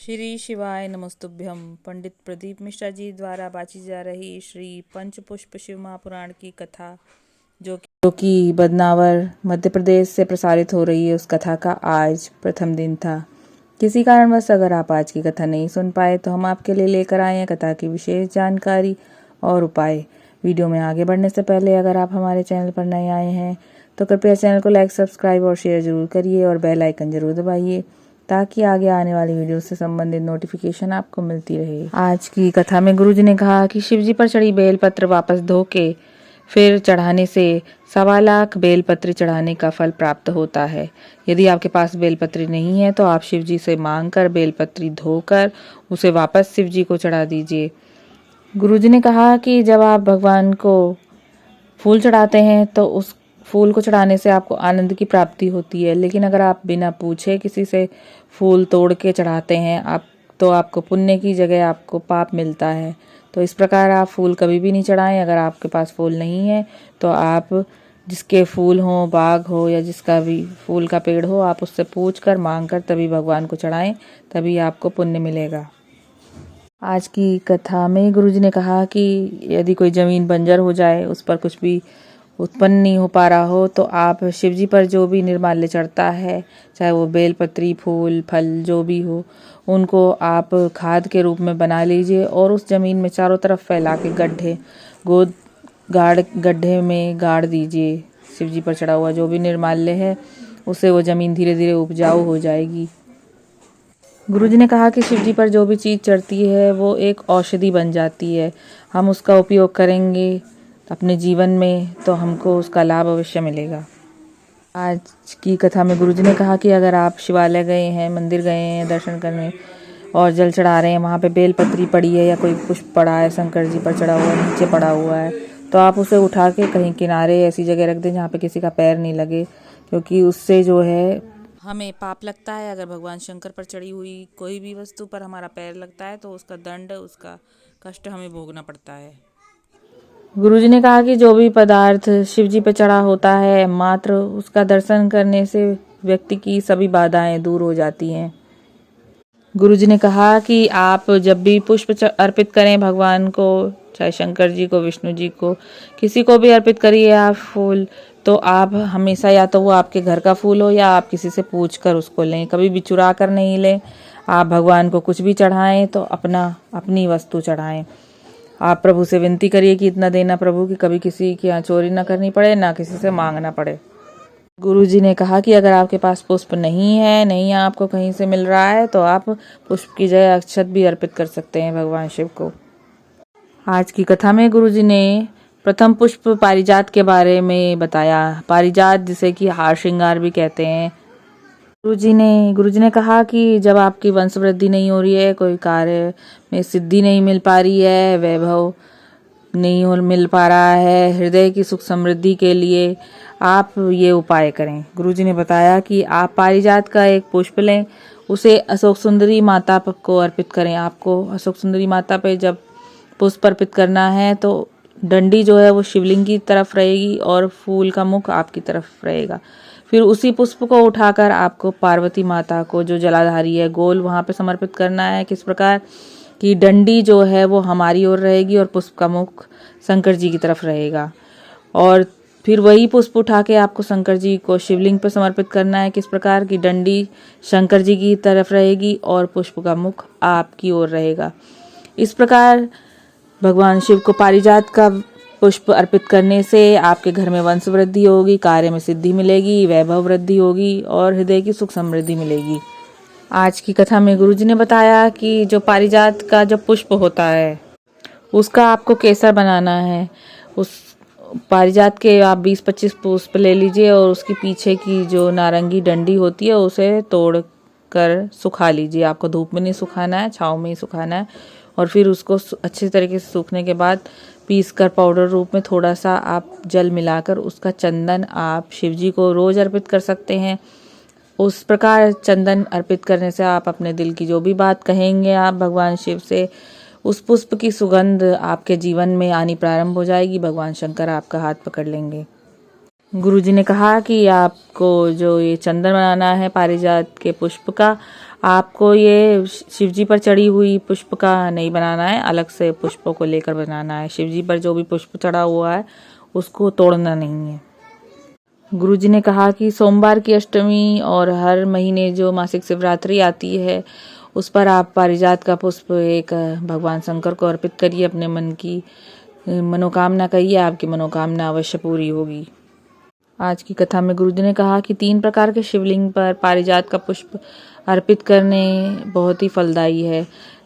श्री शिवाय नमस्तुभ्यम। पंडित प्रदीप मिश्रा जी द्वारा बाची जा रही श्री पंचपुष्प शिव महापुराण की कथा जो कि बदनावर मध्य प्रदेश से प्रसारित हो रही है, उस कथा का आज प्रथम दिन था। किसी कारणवश अगर आप आज की कथा नहीं सुन पाए तो हम आपके लिए लेकर आए हैं कथा की विशेष जानकारी और उपाय। वीडियो में आगे बढ़ने से पहले अगर आप हमारे चैनल पर नए आए हैं तो कृपया चैनल को लाइक, सब्सक्राइब और शेयर जरूर करिए और बेल आइकन जरूर दबाइए ताकि आगे आने वाली वीडियो से संबंधित नोटिफिकेशन आपको मिलती रहे। आज की कथा में गुरुजी ने कहा कि शिवजी पर चढ़ी बेलपत्र वापस धो के फिर चढ़ाने से 1.25 लाख बेलपत्र चढ़ाने का फल प्राप्त होता है। यदि आपके पास बेलपत्री नहीं है तो आप शिवजी से मांगकर बेलपत्री धोकर उसे वापस शिवजी को चढ़ा दीजिए। गुरुजी ने कहा कि जब आप भगवान को फूल चढ़ाते हैं तो उस फूल को चढ़ाने से आपको आनंद की प्राप्ति होती है, लेकिन अगर आप बिना पूछे किसी से फूल तोड़ के चढ़ाते हैं तो आपको पुण्य की जगह आपको पाप मिलता है। तो इस प्रकार आप फूल कभी भी नहीं चढ़ाएं। अगर आपके पास फूल नहीं है तो आप जिसके फूल हो, बाग हो या जिसका भी फूल का पेड़ हो, आप उससे पूछ कर मांग कर तभी भगवान को चढ़ाएं, तभी आपको पुण्य मिलेगा। आज की कथा में गुरुजी ने कहा कि यदि कोई जमीन बंजर हो जाए, उस पर कुछ भी उत्पन्न नहीं हो पा रहा हो, तो आप शिवजी पर जो भी निर्माल्य चढ़ता है, चाहे वो बेलपत्री, फूल, फल जो भी हो, उनको आप खाद के रूप में बना लीजिए और उस जमीन में चारों तरफ फैला के गड्ढे में गाड़ दीजिए। शिवजी पर चढ़ा हुआ जो भी निर्माल्य है उससे वो जमीन धीरे धीरे उपजाऊ हो जाएगी। गुरुजी ने कहा कि शिवजी पर जो भी चीज़ चढ़ती है वो एक औषधि बन जाती है। हम उसका उपयोग करेंगे अपने जीवन में तो हमको उसका लाभ अवश्य मिलेगा। आज की कथा में गुरुजी ने कहा कि अगर आप शिवालय गए हैं, मंदिर गए हैं दर्शन करने और जल चढ़ा रहे हैं, वहाँ पे बेलपत्री पड़ी है या कोई पुष्प पड़ा है, शंकर जी पर चढ़ा हुआ है, नीचे पड़ा हुआ है, तो आप उसे उठा के कहीं किनारे ऐसी जगह रख दें जहाँ पे किसी का पैर नहीं लगे, क्योंकि उससे जो है हमें पाप लगता है। अगर भगवान शंकर पर चढ़ी हुई कोई भी वस्तु पर हमारा पैर लगता है तो उसका दंड, उसका कष्ट हमें भोगना पड़ता है। गुरुजी ने कहा कि जो भी पदार्थ शिवजी पे चढ़ा होता है, मात्र उसका दर्शन करने से व्यक्ति की सभी बाधाएं दूर हो जाती हैं। गुरुजी ने कहा कि आप जब भी पुष्प अर्पित करें भगवान को, चाहे शंकर जी को, विष्णु जी को, किसी को भी अर्पित करिए आप फूल, तो आप हमेशा या तो वो आपके घर का फूल हो या आप किसी से पूछ कर उसको लें, कभी भी चुरा कर नहीं लें। आप भगवान को कुछ भी चढ़ाएं तो अपनी वस्तु चढ़ाएं। आप प्रभु से विनती करिए कि इतना देना प्रभु कि कभी किसी की यहाँ चोरी ना करनी पड़े, ना किसी से मांगना पड़े। गुरुजी ने कहा कि अगर आपके पास पुष्प नहीं आपको कहीं से मिल रहा है, तो आप पुष्प की जगह अक्षत भी अर्पित कर सकते हैं भगवान शिव को। आज की कथा में गुरुजी ने प्रथम पुष्प पारिजात के बारे में बताया। पारिजात जिसे कि हार श्रृंगार भी कहते हैं। गुरुजी ने कहा कि जब आपकी वंश वृद्धि नहीं हो रही है, कोई कार्य में सिद्धि नहीं मिल पा रही है, वैभव नहीं मिल पा रहा है, हृदय की सुख समृद्धि के लिए आप ये उपाय करें। गुरुजी ने बताया कि आप पारिजात का एक पुष्प लें, उसे अशोक सुंदरी माता को अर्पित करें। आपको अशोक सुंदरी माता पे जब पुष्प अर्पित करना है तो डंडी जो है वो शिवलिंग की तरफ रहेगी और फूल का मुख आपकी तरफ रहेगा। फिर उसी पुष्प को उठाकर आपको पार्वती माता को, जो जलाधारी है, गोल वहाँ पे समर्पित करना है। किस प्रकार कि डंडी जो है वो हमारी ओर रहेगी और पुष्प का मुख शंकर जी की तरफ रहेगा। और फिर वही पुष्प उठा के आपको शंकर जी को शिवलिंग पर समर्पित करना है। किस प्रकार की डंडी शंकर जी की तरफ रहेगी और पुष्प का मुख आपकी ओर रहेगा। इस प्रकार भगवान शिव को पारिजात का पुष्प अर्पित करने से आपके घर में वंश वृद्धि होगी, कार्य में सिद्धि मिलेगी, वैभव वृद्धि होगी और हृदय की सुख समृद्धि मिलेगी। आज की कथा में गुरुजी ने बताया कि जो पारिजात का जो पुष्प होता है उसका आपको केसर बनाना है। उस पारिजात के आप 20-25 पुष्प ले लीजिए और उसके पीछे की जो नारंगी डंडी होती है उसे तोड़ कर सुखा लीजिए। आपको धूप में नहीं सुखाना है, छाँव में ही सुखाना है। और फिर उसको अच्छी तरीके से सूखने के बाद पीस कर पाउडर रूप में थोड़ा सा आप जल मिलाकर उसका चंदन आप शिवजी को रोज अर्पित कर सकते हैं। उस प्रकार चंदन अर्पित करने से आप अपने दिल की जो भी बात कहेंगे आप भगवान शिव से, उस पुष्प की सुगंध आपके जीवन में आनी प्रारंभ हो जाएगी। भगवान शंकर आपका हाथ पकड़ लेंगे। गुरुजी ने कहा कि आपको जो ये चंदन बनाना है पारिजात के पुष्प का, आपको ये शिव जी पर चढ़ी हुई पुष्प का नहीं बनाना है, अलग से पुष्पों को लेकर बनाना है। शिव जी पर जो भी पुष्प चढ़ा हुआ है उसको तोड़ना नहीं है। गुरुजी ने कहा कि सोमवार की अष्टमी और हर महीने जो मासिक शिवरात्रि आती है उस पर आप पारिजात का पुष्प एक भगवान शंकर को अर्पित करिए, अपने मन की मनोकामना कहिए, आपकी मनोकामना अवश्य पूरी होगी। आज की कथा में गुरुजी ने कहा कि 3 प्रकार के शिवलिंग पर पारिजात का पुष्प अर्पित करने बहुत ही फलदायी है।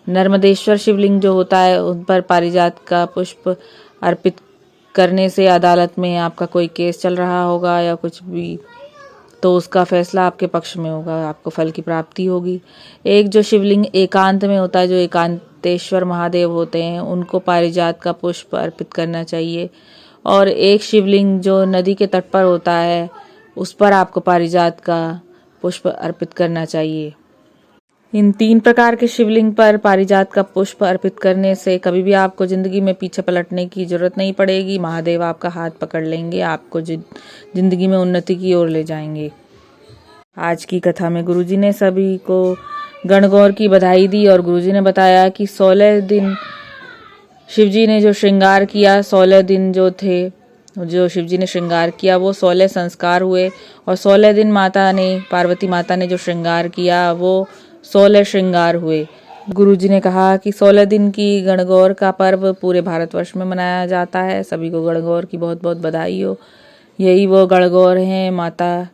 नर्मदेश्वर शिवलिंग जो होता है उन पर पारिजात का पुष्प अर्पित करने से अदालत में आपका कोई केस चल रहा होगा या कुछ भी, तो उसका फैसला आपके पक्ष में होगा, आपको फल की प्राप्ति होगी। एक जो शिवलिंग एकांत में होता है, जो एकांतेश्वर महादेव होते हैं, उनको पारिजात का पुष्प अर्पित करना चाहिए। और एक शिवलिंग जो नदी के तट पर होता है उस पर आपको पारिजात का पुष्प अर्पित करना चाहिए। इन 3 प्रकार के शिवलिंग पर पारिजात का पुष्प अर्पित करने से कभी भी आपको जिंदगी में पीछे पलटने की जरूरत नहीं पड़ेगी। महादेव आपका हाथ पकड़ लेंगे, आपको जिंदगी में उन्नति की ओर ले जाएंगे। आज की कथा में गुरुजी ने सभी को गणगौर की बधाई दी और गुरुजी ने बताया कि 16 दिन शिवजी ने जो श्रृंगार किया, 16 दिन जो थे जो शिवजी ने श्रृंगार किया वो 16 संस्कार हुए और 16 दिन माता ने, पार्वती माता ने जो श्रृंगार किया वो 16 श्रृंगार हुए। गुरुजी ने कहा कि 16 दिन की गणगौर का पर्व पूरे भारतवर्ष में मनाया जाता है। सभी को गणगौर की बहुत बहुत बधाई हो। यही वो गणगौर हैं, माता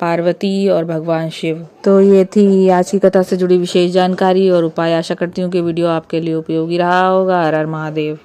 पार्वती और भगवान शिव। तो ये थी आज की कथा से जुड़ी विशेष जानकारी और उपाय। आशा करती हूँ कि वीडियो आपके लिए उपयोगी रहा होगा। हर हर महादेव।